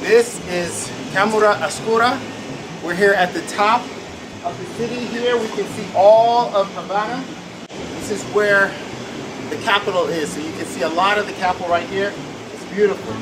This is Camera Oscura. We're here at the top of the city here. We can see all of Havana. This is where the capital is. So you can see a lot of the capital right here. It's beautiful.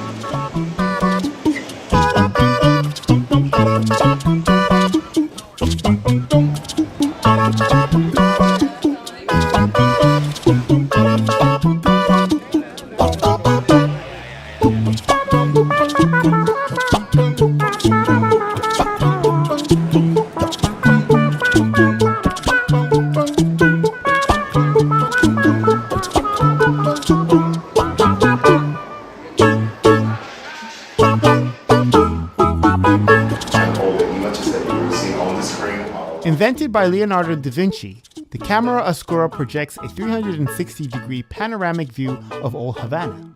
Invented by Leonardo da Vinci, the camera oscura projects a 360-degree panoramic view of old Havana.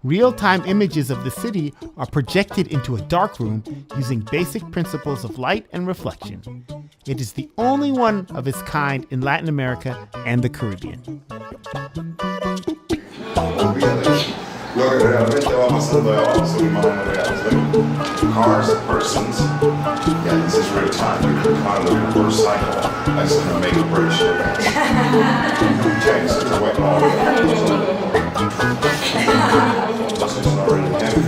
Real-time images of the city are projected into a darkroom using basic principles of light and reflection. It is the only one of its kind in Latin America and the Caribbean. Lo que realmente va pasando abajo son imágenes reales, like cars, persons. Yeah, this is real time. You can kind of reverse cycle. That's going to make a break show. Okay, so it's a wet ball. This is already heavy.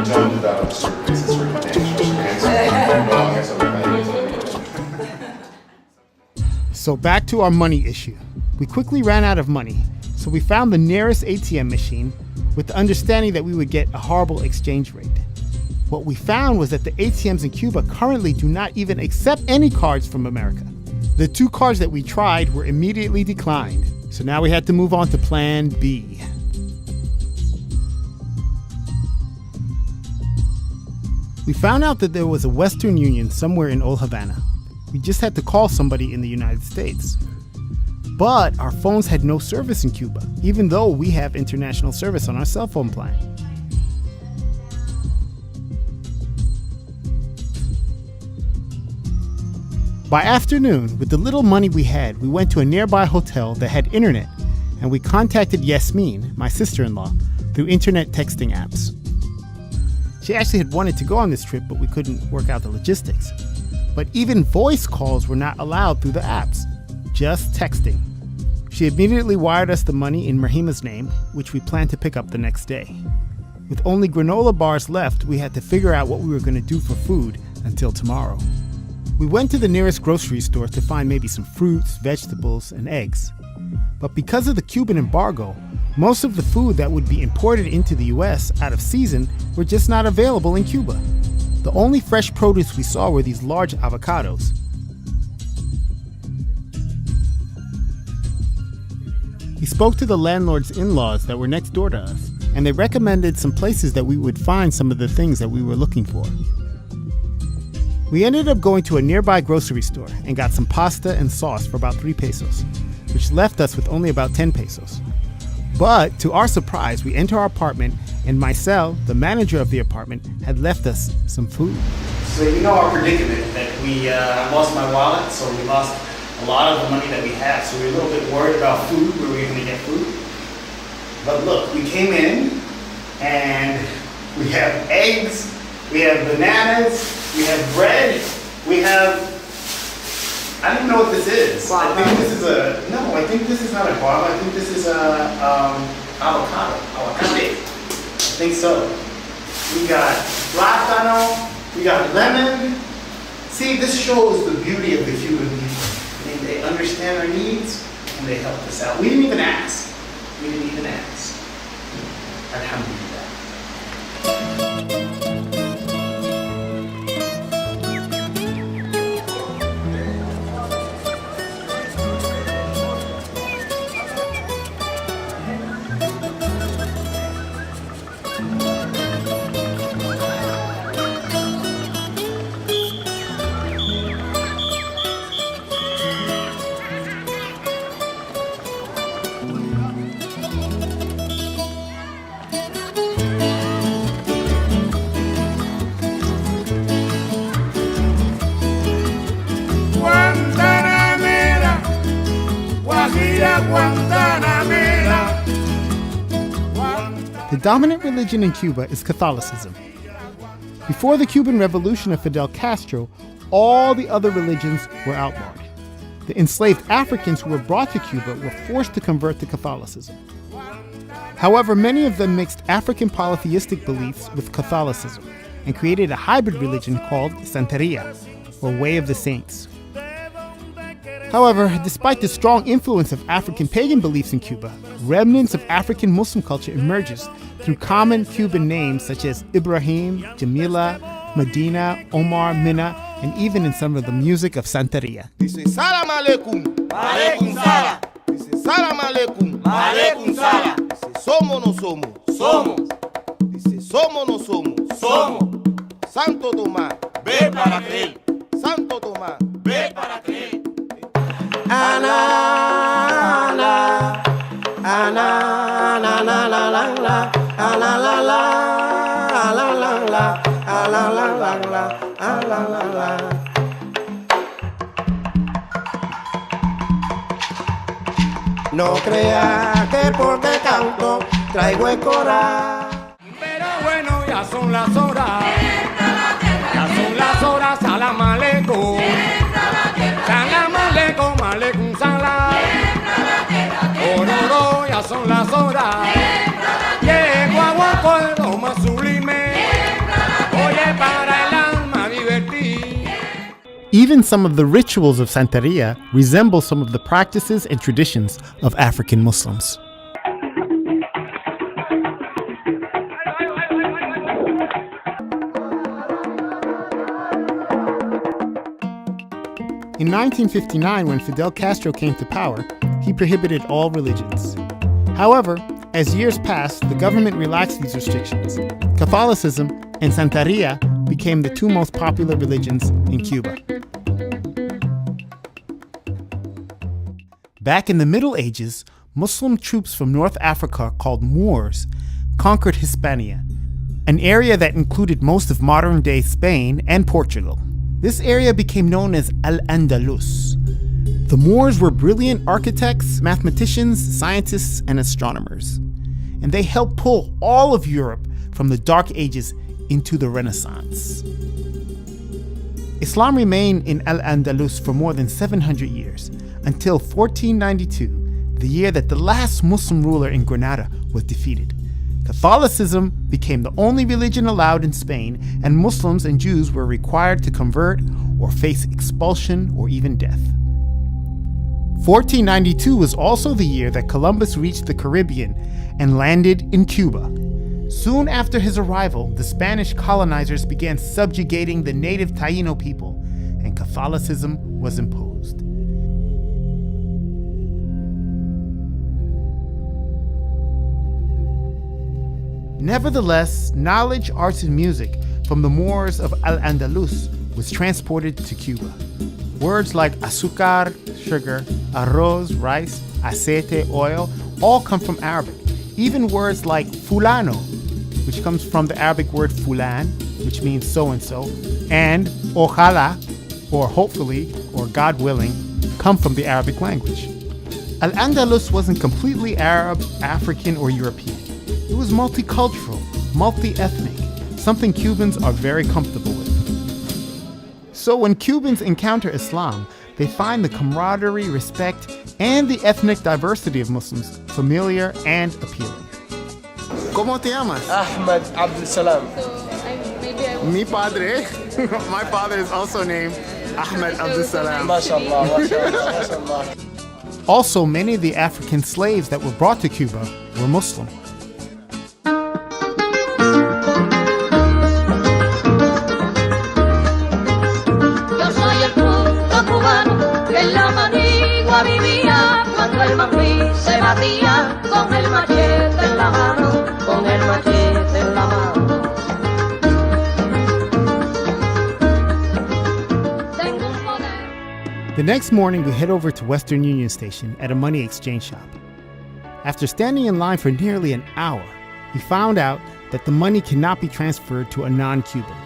Don't do that on surface. It's really dangerous. So back to our money issue. We quickly ran out of money. So we found the nearest ATM machine with the understanding that we would get a horrible exchange rate. What we found was that the ATMs in Cuba currently do not even accept any cards from America. The 2 cards that we tried were immediately declined. So now we had to move on to plan B. We found out that there was a Western Union somewhere in Old Havana. We just had to call somebody in the United States. But our phones had no service in Cuba, even though we have international service on our cell phone plan. By afternoon, with the little money we had, we went to a nearby hotel that had internet, and we contacted Yasmin, my sister-in-law, through internet texting apps. She actually had wanted to go on this trip, but we couldn't work out the logistics. But even voice calls were not allowed through the apps. Just texting. She immediately wired us the money in Mahima's name, which we planned to pick up the next day. With only granola bars left, we had to figure out what we were going to do for food until tomorrow. We went to the nearest grocery store to find maybe some fruits, vegetables, and eggs. But because of the Cuban embargo, most of the food that would be imported into the US out of season were just not available in Cuba. The only fresh produce we saw were these large avocados. We spoke to the landlord's in-laws that were next door to us, and they recommended some places that we would find some of the things that we were looking for. We ended up going to a nearby grocery store and got some pasta and sauce for about 3 pesos, which left us with only about 10 pesos. But to our surprise, we enter our apartment and Marcel, the manager of the apartment, had left us some food. So you know our predicament that we lost my wallet, so we lost a lot of the money that we had. So we were a little bit worried about food, where we were going to get food. But look, we came in and we have eggs, we have bananas, we have bread, we have, I don't know what this is. I think this is I think this is not a guava, I think this is a avocado. I think so. We got plátano, we got lemon. See, this shows the beauty of the Cuban people. I mean, they understand our needs and they helped us out. We didn't even ask. Alhamdulillah. The dominant religion in Cuba is Catholicism. Before the Cuban Revolution of Fidel Castro, all the other religions were outlawed. The enslaved Africans who were brought to Cuba were forced to convert to Catholicism. However, many of them mixed African polytheistic beliefs with Catholicism and created a hybrid religion called Santeria, or Way of the Saints. However, despite the strong influence of African pagan beliefs in Cuba, remnants of African Muslim culture emerges through common Cuban names such as Ibrahim, Jamila, Medina, Omar, Minna, and even in some of the music of Santeria. Dice salam aleikum, aleikum salam. Dice salam aleikum, aleikum salam. Dice somos no somos, somos. Dice somos no somos, somos. Santo Tomás, ve para creer. Santo Tomás, ve para creer. Ana, ana, ana, ana, la la la la, ana la la, la la la, la la la la, la la la. No crea que porque canto traigo el coral. Pero bueno, ya son las horas. Ya son las horas, salam aleikum. Salam aleikum, aleikum salam. Ororo, ya son las horas. Llego a acuerdo más sublime. Oye, para el alma divertir. Even some of the rituals of Santeria resemble some of the practices and traditions of African Muslims. In 1959, when Fidel Castro came to power, he prohibited all religions. However, as years passed, the government relaxed these restrictions. Catholicism and Santeria became the two most popular religions in Cuba. Back in the Middle Ages, Muslim troops from North Africa called Moors conquered Hispania, an area that included most of modern-day Spain and Portugal. This area became known as Al-Andalus. The Moors were brilliant architects, mathematicians, scientists, and astronomers, and they helped pull all of Europe from the Dark Ages into the Renaissance. Islam remained in Al-Andalus for more than 700 years, until 1492, the year that the last Muslim ruler in Granada was defeated. Catholicism became the only religion allowed in Spain, and Muslims and Jews were required to convert or face expulsion or even death. 1492 was also the year that Columbus reached the Caribbean and landed in Cuba. Soon after his arrival, the Spanish colonizers began subjugating the native Taino people, and Catholicism was imposed. Nevertheless, knowledge, arts, and music from the Moors of Al-Andalus was transported to Cuba. Words like azúcar, sugar, arroz, rice, aceite, oil, all come from Arabic. Even words like fulano, which comes from the Arabic word fulan, which means so-and-so, and ojalá, or hopefully, or God willing, come from the Arabic language. Al-Andalus wasn't completely Arab, African, or European. It was multicultural, multi-ethnic, something Cubans are very comfortable with. So when Cubans encounter Islam, they find the camaraderie, respect, and the ethnic diversity of Muslims familiar and appealing. ¿Cómo te llamas? Ahmed Abdul Salam. Mi padre. My father is also named Ahmed Abdul Salam. MashaAllah, MashaAllah, MashaAllah. Also, many of the African slaves that were brought to Cuba were Muslim. Vivía cuando el maní se batía con el machete en la mano, con el machete en la mano. The next morning, we head over to Western Union Station at a money exchange shop. After standing in line for nearly an hour, we found out that the money cannot be transferred to a non-Cuban.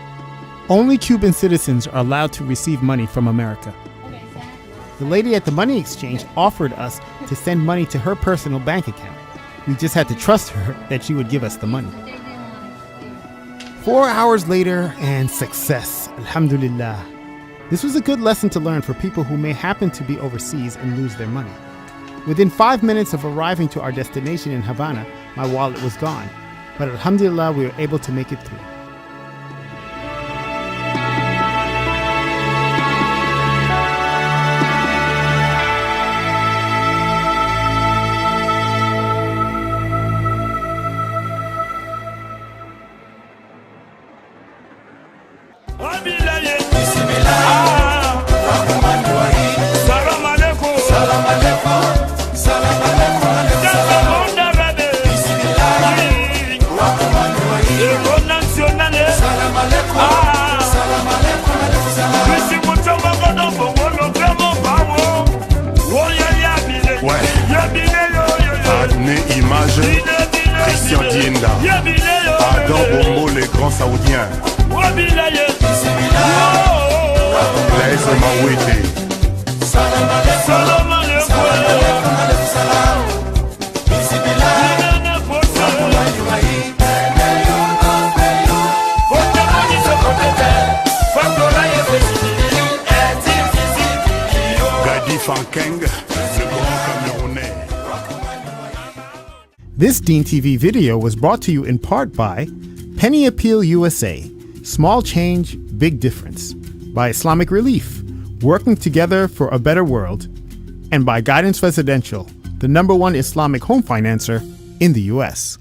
Only Cuban citizens are allowed to receive money from America. The lady at the money exchange offered us to send money to her personal bank account. We just had to trust her that she would give us the money. 4 hours later, and success. Alhamdulillah. This was a good lesson to learn for people who may happen to be overseas and lose their money. Within 5 minutes of arriving to our destination in Havana, my wallet was gone. But alhamdulillah, we were able to make it through. Christian Dienda, Adam Bombo, les grands saoudiens, Blaise Mawete. Gadi Fankeng, le grand Camerounais. This Dean TV video was brought to you in part by Penny Appeal USA, Small Change, Big Difference, by Islamic Relief, Working Together for a Better World, and by Guidance Residential, the #1 Islamic home financer in the US.